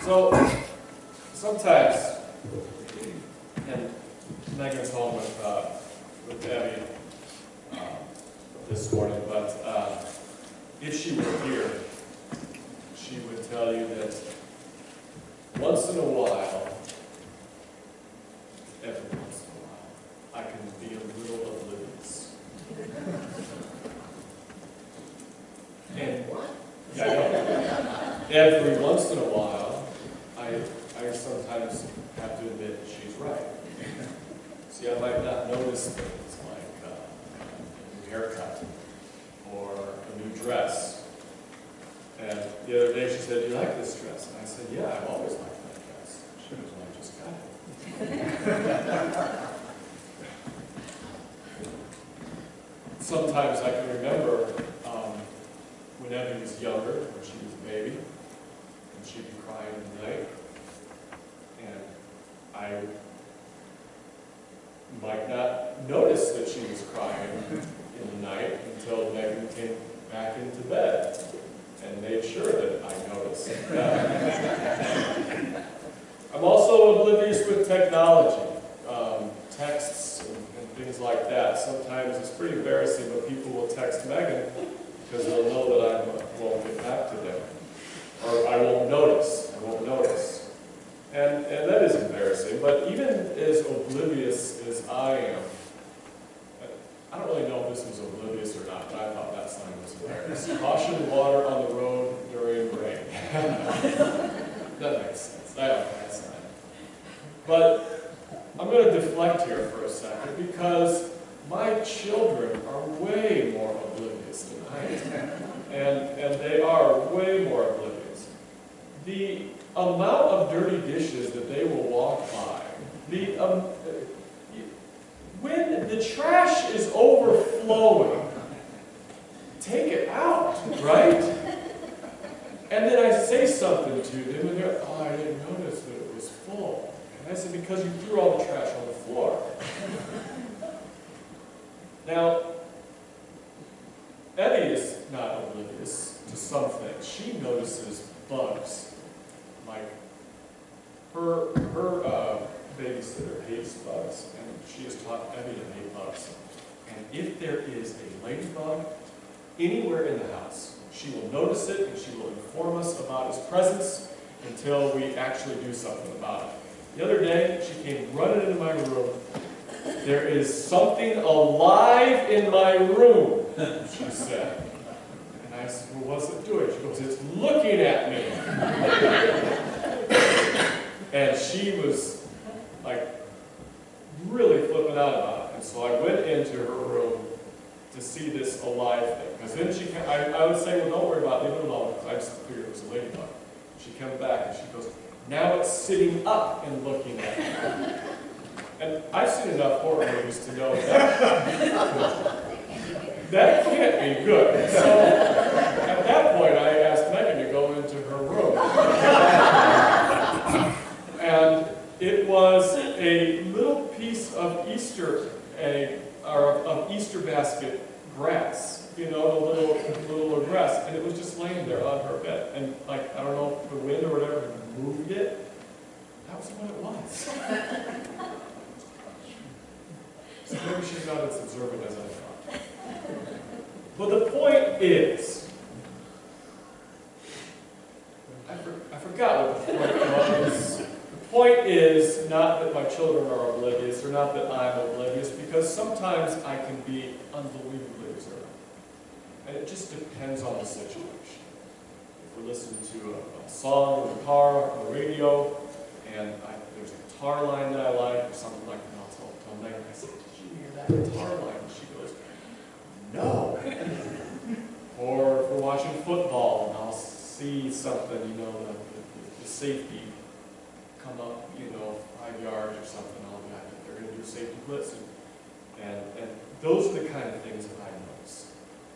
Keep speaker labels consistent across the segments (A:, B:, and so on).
A: So sometimes, and Megan's home with Debbie this morning, but if she were here, she would tell you that once in a while, every once in a while, I can be a little oblivious. And what? Yeah, I know. Every once in a while, I sometimes have to admit she's right. See, I might not notice things like a new haircut or a new dress. And the other day she said, "Do you like this dress?" And I said, "Yeah, I've always liked that dress." She goes, "Well, I just got it." Sometimes I can remember when Evie was younger, when she was a baby, and she'd be crying in the night. And I might not notice that she was crying in the night until Megan came back into bed and made sure that I noticed. I'm also oblivious with technology, texts and things like that. Sometimes it's pretty embarrassing, but people will text Megan because they'll know that I won't get back to them. Or I won't notice. And that is embarrassing, but even as oblivious as I am, I don't really know if this was oblivious or not, but I thought that sign was embarrassing. Caution water on the road during rain. That makes sense. I don't know that sign. But I'm going to deflect here for a second because my children are way more oblivious than I am. And they are way more oblivious. The amount of dirty dishes that they will walk by, when the trash is overflowing, take it out, right? And then I say something to them, and they're, "Oh, I didn't notice that it was full." And I said, "Because you threw all the trash on the floor." Now, Eddie is not oblivious to some things. She notices bugs. Like, her babysitter hates bugs, and she has taught Eddie to hate bugs. And if there is a ladybug anywhere in the house, she will notice it and she will inform us about its presence until we actually do something about it. The other day, she came running into my room. "There is something alive in my room," she said. And I said, "Well, what's it doing?" She goes, "It's looking at me." And she was like really flipping out about it. And so I went into her room to see this alive thing. Because then she came, I would say, "Well, don't worry about it, leave it alone," because I just figured it was a ladybug. She came back and she goes, "Now it's sitting up and looking at me." And I've seen enough horror movies to know that can't be good. So at that point, I asked Megan to go into her room. And it was a little piece of Easter egg, or of Easter basket grass, you know, the little grass, and it was just laying there on her bed. And like, I don't know if the wind or whatever moved it. That was what it was. So maybe she's not as observant as I thought. But the point is, I forgot what the point was. The point is not that my children are oblivious, or not that I'm oblivious, because sometimes I can be unbelievably observant. And it just depends on the situation. If we're listening to a song in the car, on the radio, and there's a guitar line that I like, or something like that, I'll tell Megan, I say, "Did you hear that guitar line?" And she goes, "No." Or if we're watching football, and I'll see something, you know, the safety come up, you know, 5 yards or something, I'll be like, "They're going to do a safety blitz." And those are the kind of things that I notice.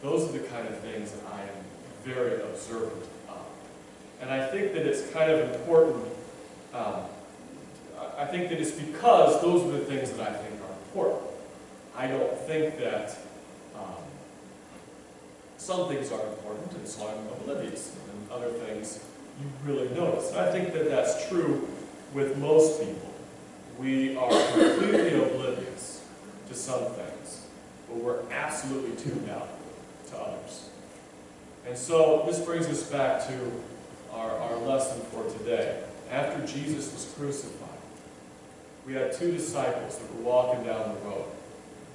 A: Those are the kind of things that I am very observant of. And I think that it's kind of important. I think that it's because those are the things that I think are important. I don't think that some things are important, and so I'm oblivious, and other things you really notice. And I think that that's true with most people. We are completely oblivious to some things, but we're absolutely tuned out to others. And so this brings us back to our lesson for today. After Jesus was crucified, we had two disciples that were walking down the road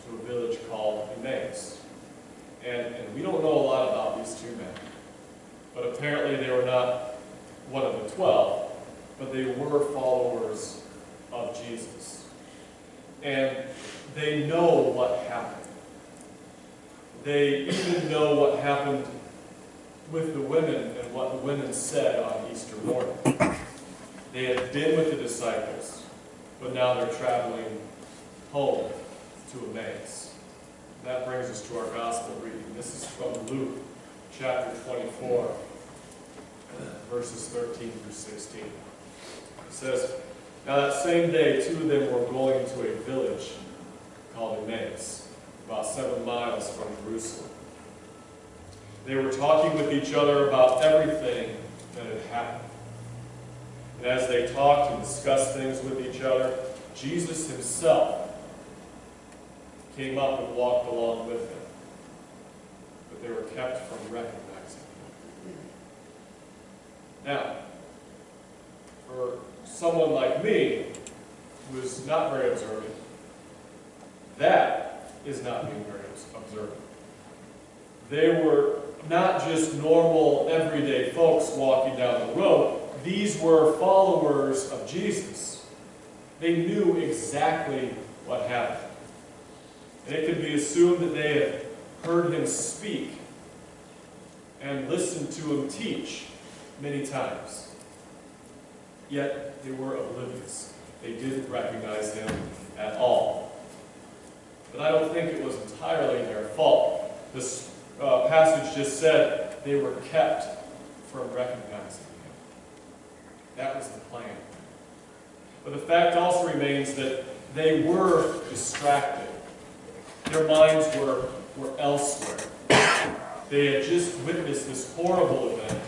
A: to a village called Emmaus. And we don't know a lot about these two men, but apparently they were not one of the 12, but they were followers of Jesus. And they know what happened. They even know what happened with the women and what the women said on Easter morning. They had been with the disciples, but now they're traveling home to Emmaus. That brings us to our gospel reading. This is from Luke chapter 24, verses 13 through 16. It says, "Now that same day, two of them were going to a village called Emmaus, about 7 miles from Jerusalem. They were talking with each other about everything that had happened. And as they talked and discussed things with each other, Jesus himself came up and walked along with them. But they were kept from recognizing him." Now, for someone like me, who is not very observant, that is not being very observant. They were not just normal, everyday folks walking down the road. These were followers of Jesus. They knew exactly what happened. And it could be assumed that they had heard him speak and listened to him teach many times. Yet they were oblivious. They didn't recognize him at all. But I don't think it was entirely their fault. This passage just said they were kept from recognizing him. That was the plan. But the fact also remains that they were distracted. Their minds were elsewhere. They had just witnessed this horrible event,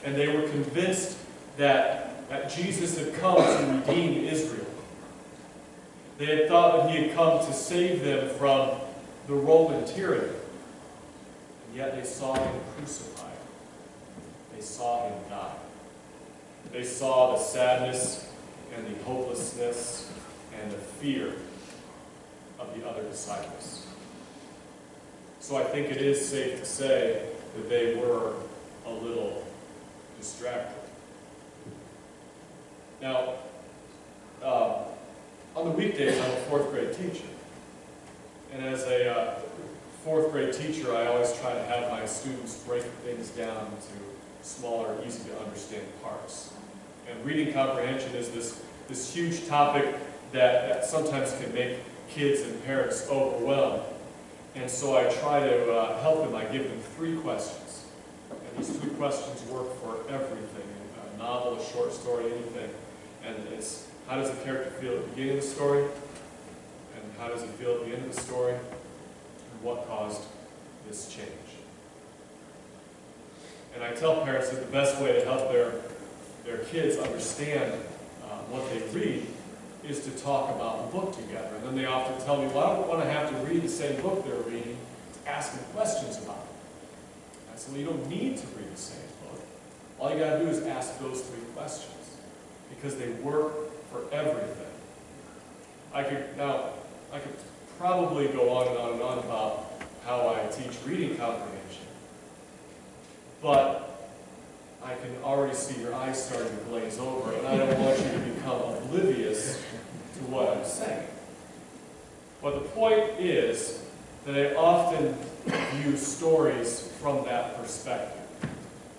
A: and they were convinced that Jesus had come to redeem Israel. They had thought that he had come to save them from the Roman tyranny. And yet they saw him crucified. They saw him die. They saw the sadness and the hopelessness and the fear of the other disciples. So I think it is safe to say that they were a little distracted. Now, on the weekdays, I'm a 4th grade teacher. And as a 4th grade teacher, I always try to have my students break things down into smaller, easy to understand parts. And reading comprehension is this huge topic that sometimes can make kids and parents overwhelmed. And so I try to help them. I give them 3 questions. And these 3 questions work for everything, a novel, a short story, anything. And it's, how does the character feel at the beginning of the story? And how does he feel at the end of the story? And what caused this change? And I tell parents that the best way to help their kids understand what they read is to talk about the book together. And then they often tell me, well, I don't want to have to read the same book they're reading, to ask them questions about it. I said, well, you don't need to read the same book. All you got to do is ask those 3 questions, because they work for everything. I could probably go on and on and on about how I teach reading comprehension, but I can already see your eyes starting to glaze over, and I don't want you to become oblivious to what I'm saying. But the point is that I often view stories from that perspective.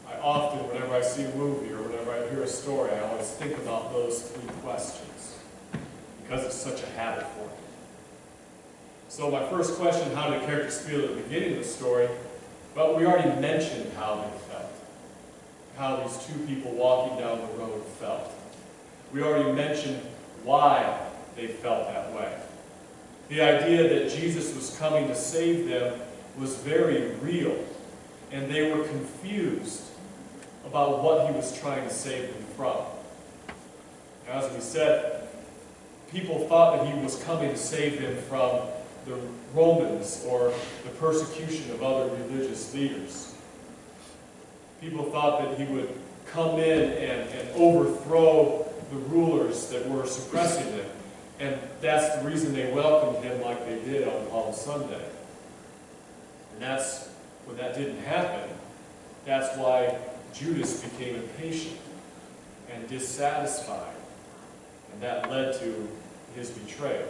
A: I often, whenever I see a movie or whenever I hear a story, I always think about those 3 questions, because it's such a habit for me. So my first question, how did characters feel at the beginning of the story? Well, we already mentioned how they felt. How these 2 people walking down the road felt. We already mentioned why they felt that way. The idea that Jesus was coming to save them was very real, and they were confused about what he was trying to save them from. As we said, people thought that he was coming to save them from the Romans or the persecution of other religious leaders. People thought that he would come in and overthrow the rulers that were suppressing them. And that's the reason they welcomed him like they did on Palm Sunday. And that's when that didn't happen. That's why Judas became impatient and dissatisfied. And that led to his betrayal.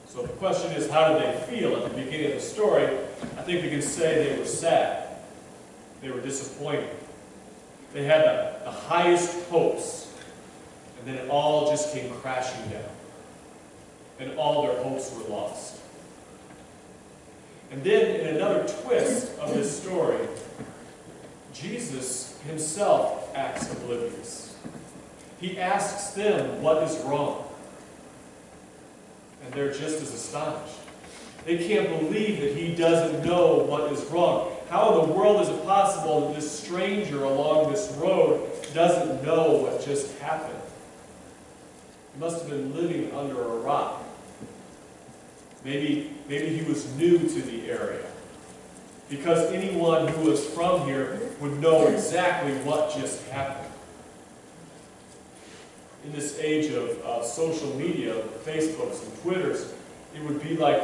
A: So the question is, how did they feel at the beginning of the story? I think we can say they were sad. They were disappointed. They had the highest hopes, and then it all just came crashing down. And all their hopes were lost. And then, in another twist of this story, Jesus himself acts oblivious. He asks them what is wrong. And they're just as astonished. They can't believe that he doesn't know what is wrong. How in the world is it possible that this stranger along this road doesn't know what just happened? He must have been living under a rock. Maybe he was new to the area. Because anyone who was from here would know exactly what just happened. In this age of social media, Facebooks and Twitters, it would be like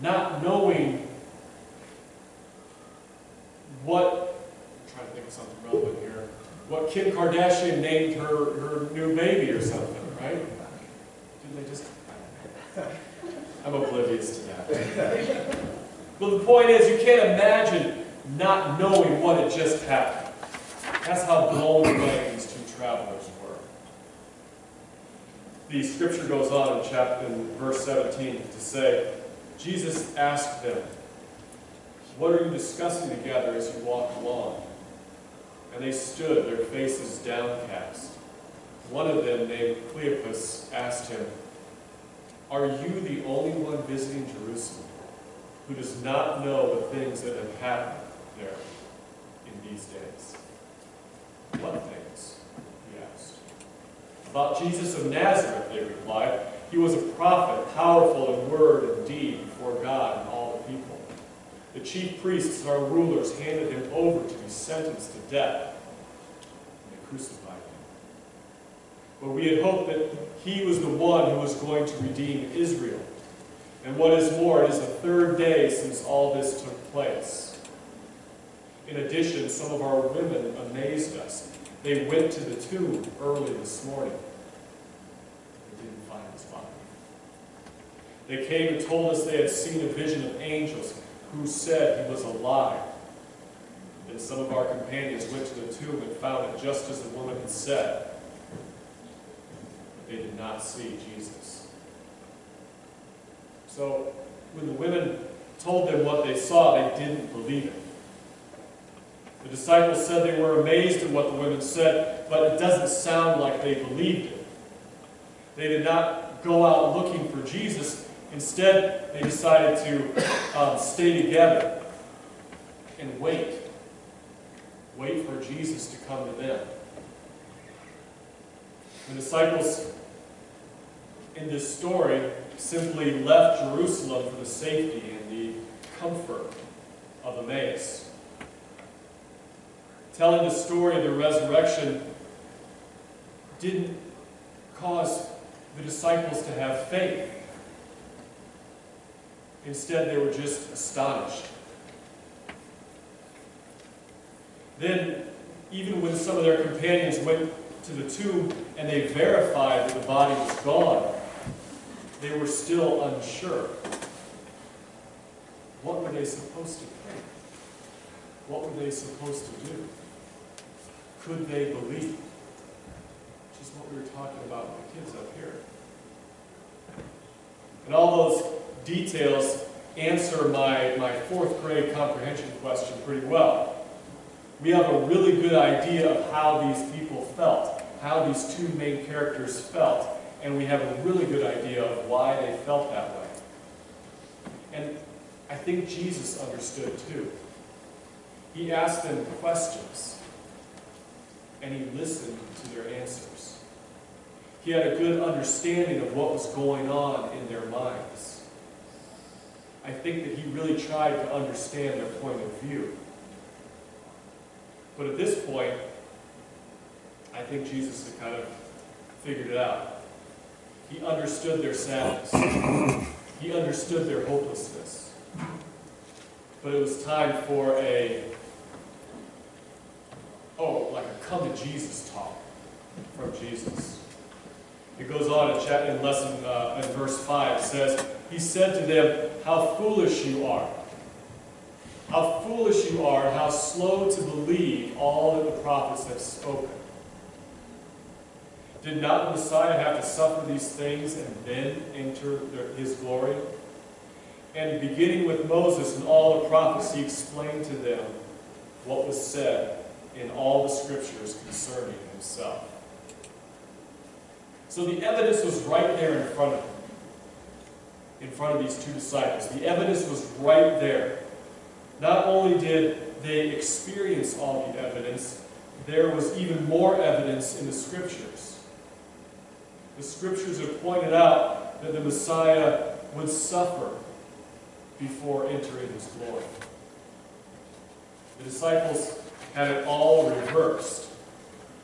A: not knowing what, I'm trying to think of something relevant here, what Kim Kardashian named her new baby or something, right? Didn't they just... I'm oblivious to that. But the point is, you can't imagine not knowing what had just happened. That's how blown away these two travelers were. The scripture goes on in verse 17 to say, Jesus asked them, "What are you discussing together as you walk along?" And they stood, their faces downcast. One of them, named Cleopas, asked him, "Are you the only one visiting Jerusalem who does not know the things that have happened there in these days?" "What things?" he asked. "About Jesus of Nazareth," they replied. "He was a prophet, powerful in word and deed before God and all the people. The chief priests and our rulers handed him over to be sentenced to death, and they crucified him. But we had hoped that he was the one who was going to redeem Israel. And what is more, it is the third day since all this took place. In addition, some of our women amazed us. They went to the tomb early this morning. They didn't find his body. They came and told us they had seen a vision of angels who said he was alive. Then some of our companions went to the tomb and found it just as the woman had said. But they did not see Jesus." So, when the women told them what they saw, they didn't believe it. The disciples said they were amazed at what the women said, but it doesn't sound like they believed it. They did not go out looking for Jesus. Instead, they decided to stay together and wait. Wait for Jesus to come to them. The disciples in this story simply left Jerusalem for the safety and the comfort of Emmaus. Telling the story of the resurrection didn't cause the disciples to have faith. Instead, they were just astonished. Then, even when some of their companions went to the tomb and they verified that the body was gone, they were still unsure. What were they supposed to think? What were they supposed to do? Could they believe? Which is what we were talking about with the kids up here. And all those details answer my fourth grade comprehension question pretty well. We have a really good idea of how these people felt, how these two main characters felt, and we have a really good idea of why they felt that way. And I think Jesus understood too. He asked them questions, and he listened to their answers. He had a good understanding of what was going on in their minds. I think that he really tried to understand their point of view. But at this point, I think Jesus had kind of figured it out. He understood their sadness. He understood their hopelessness. But it was time for like a come to Jesus talk from Jesus. It goes on in verse 5. It says, he said to them, how foolish you are. How foolish you are, and how slow to believe all that the prophets have spoken. Did not the Messiah have to suffer these things and then enter his glory? And beginning with Moses and all the prophets, he explained to them what was said in all the scriptures concerning himself. So the evidence was right there in front of them, in front of these two disciples. The evidence was right there. Not only did they experience all the evidence, there was even more evidence in the scriptures. The scriptures have pointed out that the Messiah would suffer before entering his glory. The disciples had it all reversed.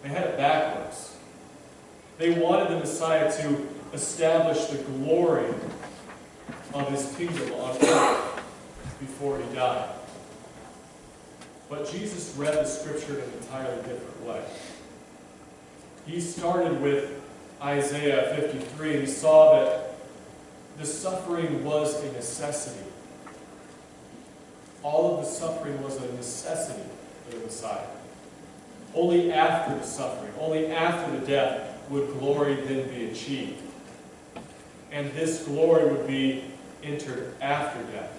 A: They had it backwards. They wanted the Messiah to establish the glory of his kingdom on earth before he died. But Jesus read the scripture in an entirely different way. He started with Isaiah 53, and he saw that the suffering was a necessity. All of the suffering was a necessity for the Messiah. Only after the suffering, only after the death, would glory then be achieved. And this glory would be entered after death,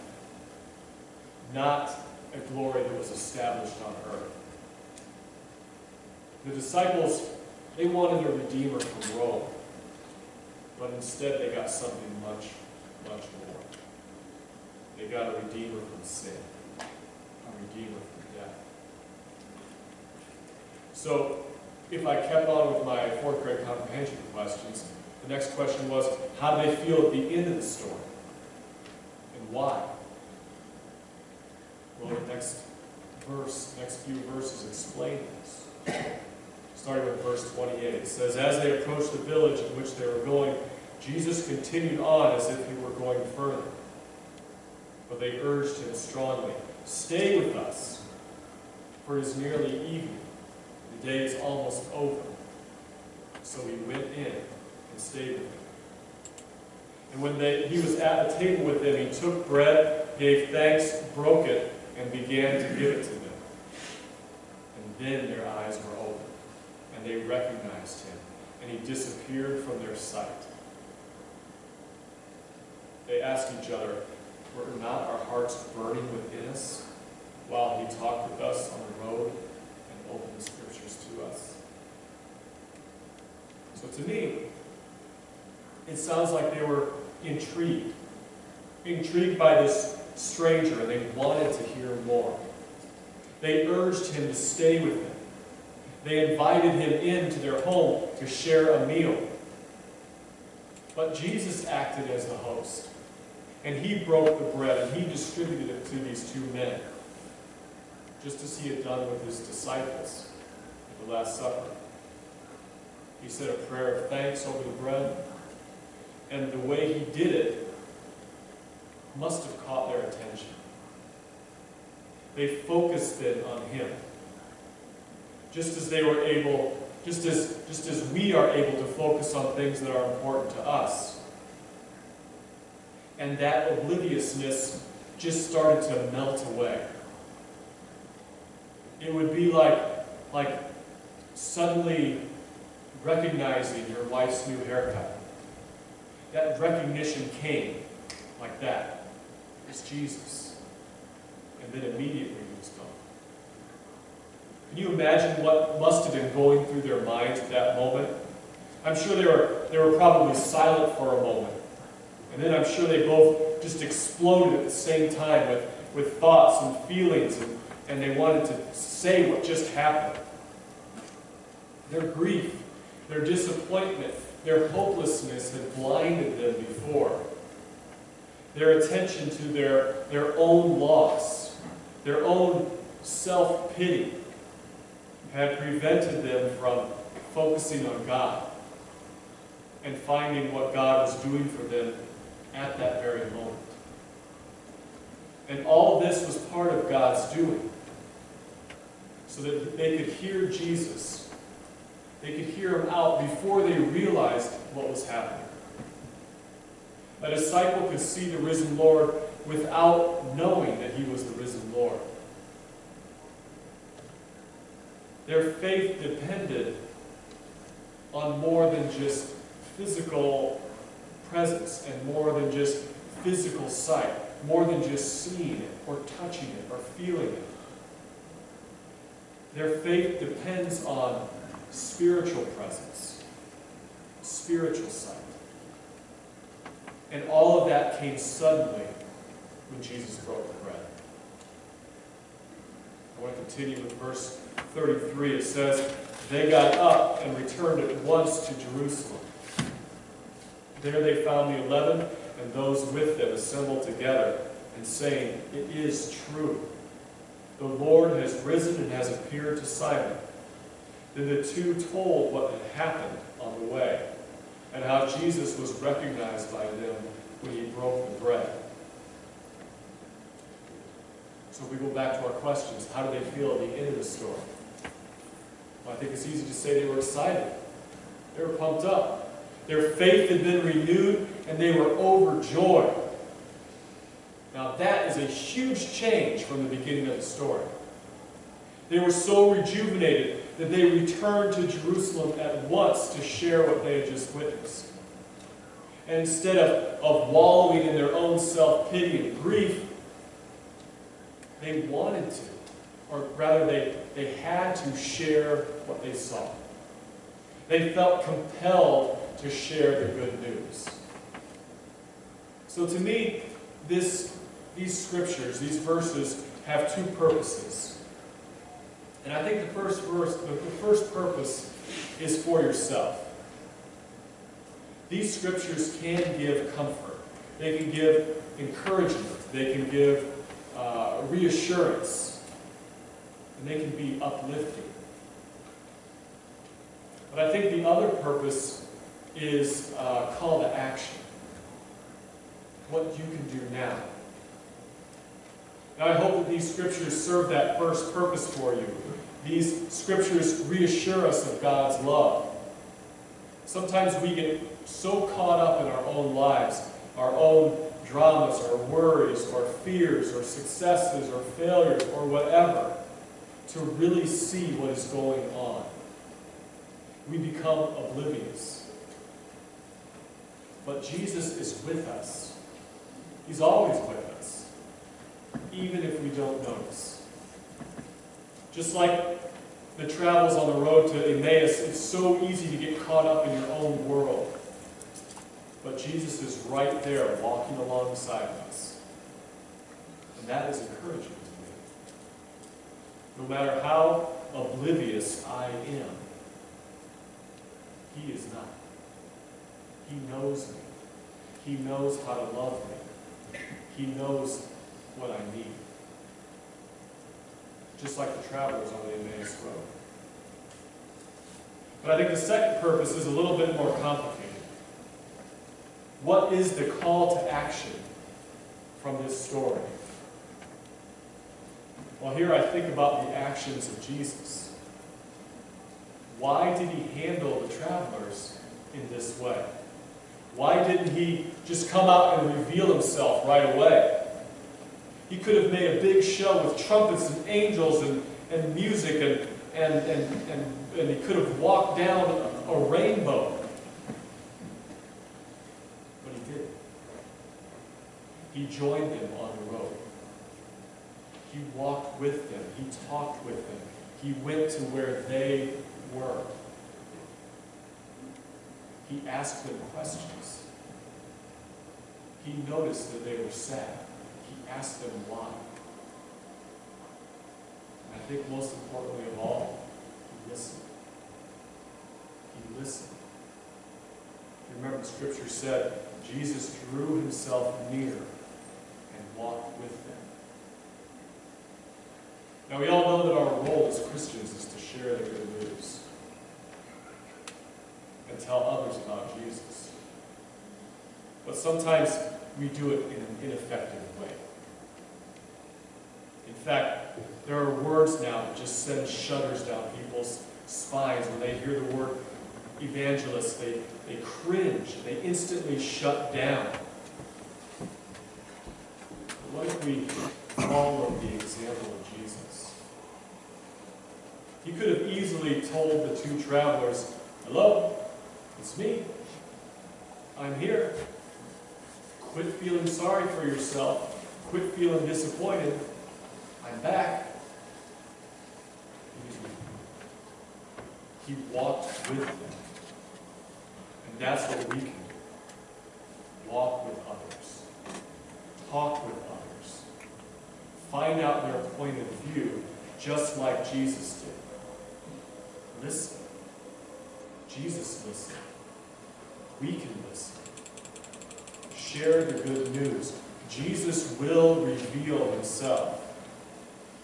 A: not a glory that was established on earth. The disciples, they wanted a redeemer from Rome, but instead they got something much, much more. They got a redeemer from sin, a redeemer from death. So, if I kept on with my fourth grade comprehension questions, the next question was, how do they feel at the end of the story? And why? Well, the next few verses explain this. Starting with verse 28, it says, as they approached the village in which they were going, Jesus continued on as if he were going further. But they urged him strongly, stay with us, for it is nearly evening. The day is almost over. So he went in and stayed with them. And when he was at the table with them, he took bread, gave thanks, broke it, and began to give it to them. And then their eyes were opened, and they recognized him, and he disappeared from their sight. They asked each other, were not our hearts burning within us while he talked with us on the road and opened the scriptures to us? So to me, it sounds like they were intrigued by this stranger, and they wanted to hear more. They urged him to stay with them. They invited him into their home to share a meal. But Jesus acted as the host, and he broke the bread, and he distributed it to these two men, just as he had done with his disciples at the Last Supper. He said a prayer of thanks over the bread, and the way he did it must have caught their attention. They focused then on him. Just as they were able, just as we are able to focus on things that are important to us. And that obliviousness just started to melt away. It would be like suddenly recognizing your wife's new haircut. That recognition came like that. It's Jesus. And then immediately he was gone. Can you imagine what must have been going through their minds at that moment? I'm sure they were probably silent for a moment. And then I'm sure they both just exploded at the same time with thoughts and feelings and they wanted to say what just happened. Their grief, their disappointment, their hopelessness had blinded them before. Their attention to their own loss, their own self-pity, had prevented them from focusing on God and finding what God was doing for them at that very moment. And all this was part of God's doing, so that they could hear Jesus. They could hear him out before they realized what was happening. A disciple could see the risen Lord without knowing that he was the risen Lord. Their faith depended on more than just physical presence and more than just physical sight, more than just seeing it or touching it or feeling it. Their faith depends on spiritual presence, spiritual sight. And all of that came suddenly when Jesus broke the bread. I want to continue with verse 33. It says, "They got up and returned at once to Jerusalem. There they found the 11 and those with them assembled together and saying, 'It is true. The Lord has risen and has appeared to Simon.' Then the two told what had happened on the way, and how Jesus was recognized by them when he broke the bread." So if we go back to our questions, how do they feel at the end of the story? Well, I think it's easy to say they were excited. They were pumped up. Their faith had been renewed, and they were overjoyed. Now that is a huge change from the beginning of the story. They were so rejuvenated that they returned to Jerusalem at once to share what they had just witnessed. And instead of wallowing in their own self-pity and grief, they wanted to, or rather they had to share what they saw. They felt compelled to share the good news. So to me, these scriptures, these verses, have two purposes. And I think the first purpose is for yourself. These scriptures can give comfort. They can give encouragement. They can give reassurance. And they can be uplifting. But I think the other purpose is a call to action. What you can do now. Now I hope that these scriptures serve that first purpose for you. These scriptures reassure us of God's love. Sometimes we get so caught up in our own lives, our own dramas, or worries, or fears, or successes, or failures, or whatever, to really see what is going on. We become oblivious. But Jesus is with us. He's always with us, even if we don't notice. Just like the travels on the road to Emmaus, it's so easy to get caught up in your own world. But Jesus is right there walking alongside us. And that is encouraging to me. No matter how oblivious I am, He is not. He knows me. He knows how to love me. He knows what I need. Just like the travelers on the Emmaus Road. But I think the second purpose is a little bit more complicated. What is the call to action from this story? Well, here I think about the actions of Jesus. Why did he handle the travelers in this way? Why didn't he just come out and reveal himself right away? He could have made a big show with trumpets and angels and music and he could have walked down a rainbow. But he didn't. He joined them on the road. He walked with them. He talked with them. He went to where they were. He asked them questions. He noticed that they were sad. He asked them why. think most importantly of all, he listened. He listened. Remember, the scripture said, Jesus drew himself near and walked with them. Now, we all know that our role as Christians is to share the good news and tell others about Jesus. But sometimes we do it in an ineffective way. In fact, there are words now that just send shudders down people's spines when they hear the word evangelist. They cringe. They instantly shut down. What if we follow the example of Jesus? He could have easily told the two travelers, "Hello, it's me. I'm here. Quit feeling sorry for yourself. Quit feeling disappointed. I'm back." He walked with them. And that's what we can do. Walk with others. Talk with others. Find out their point of view, just like Jesus did. Listen. Jesus listened. We can listen. Share the good news. Jesus will reveal himself,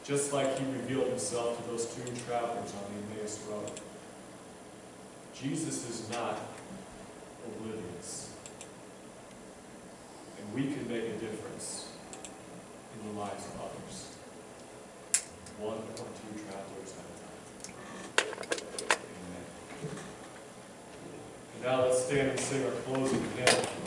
A: just like he revealed himself to those two travelers on the Emmaus Road. Jesus is not oblivious. And we can make a difference in the lives of others. One or two travelers at a time. Amen. And now let's stand and sing our closing hymn.